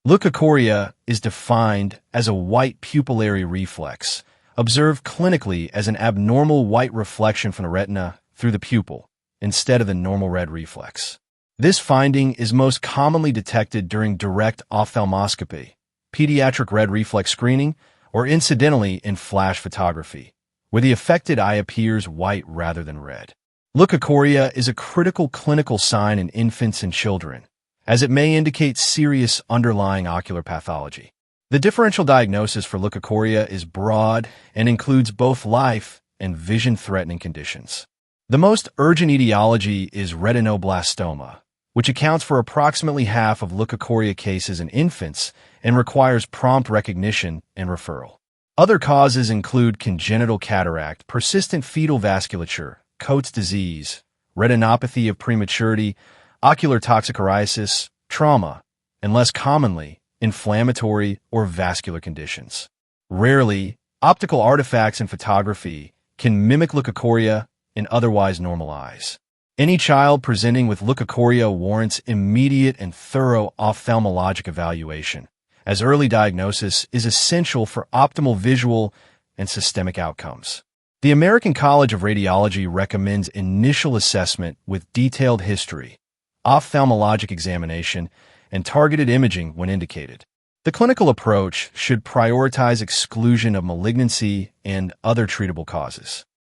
Leukocoria is defined as a white pupillary reflex, observed clinically as an abnormal white reflection from the retina through the pupil, instead of the normal red reflex. This finding is most commonly detected during direct ophthalmoscopy, pediatric red reflex screening, or incidentally in flash photography, where the affected eye appears white rather than red. Leukocoria is a critical clinical sign in infants and children, as it may indicate serious underlying ocular pathology. The differential diagnosis for leukocoria is broad and includes both life and vision-threatening conditions. The most urgent etiology is retinoblastoma, which accounts for approximately half of leukocoria cases in infants and requires prompt recognition and referral. Other causes include congenital cataract, persistent fetal vasculature, Coats disease, retinopathy of prematurity, ocular toxocariasis, trauma, and less commonly, inflammatory or vascular conditions. Rarely, optical artifacts in photography can mimic leukocoria in otherwise normal eyes. Any child presenting with leukocoria warrants immediate and thorough ophthalmologic evaluation, as early diagnosis is essential for optimal visual and systemic outcomes. The American College of Radiology recommends initial assessment with detailed history, ophthalmologic examination, and targeted imaging when indicated. The clinical approach should prioritize exclusion of malignancy and other treatable causes.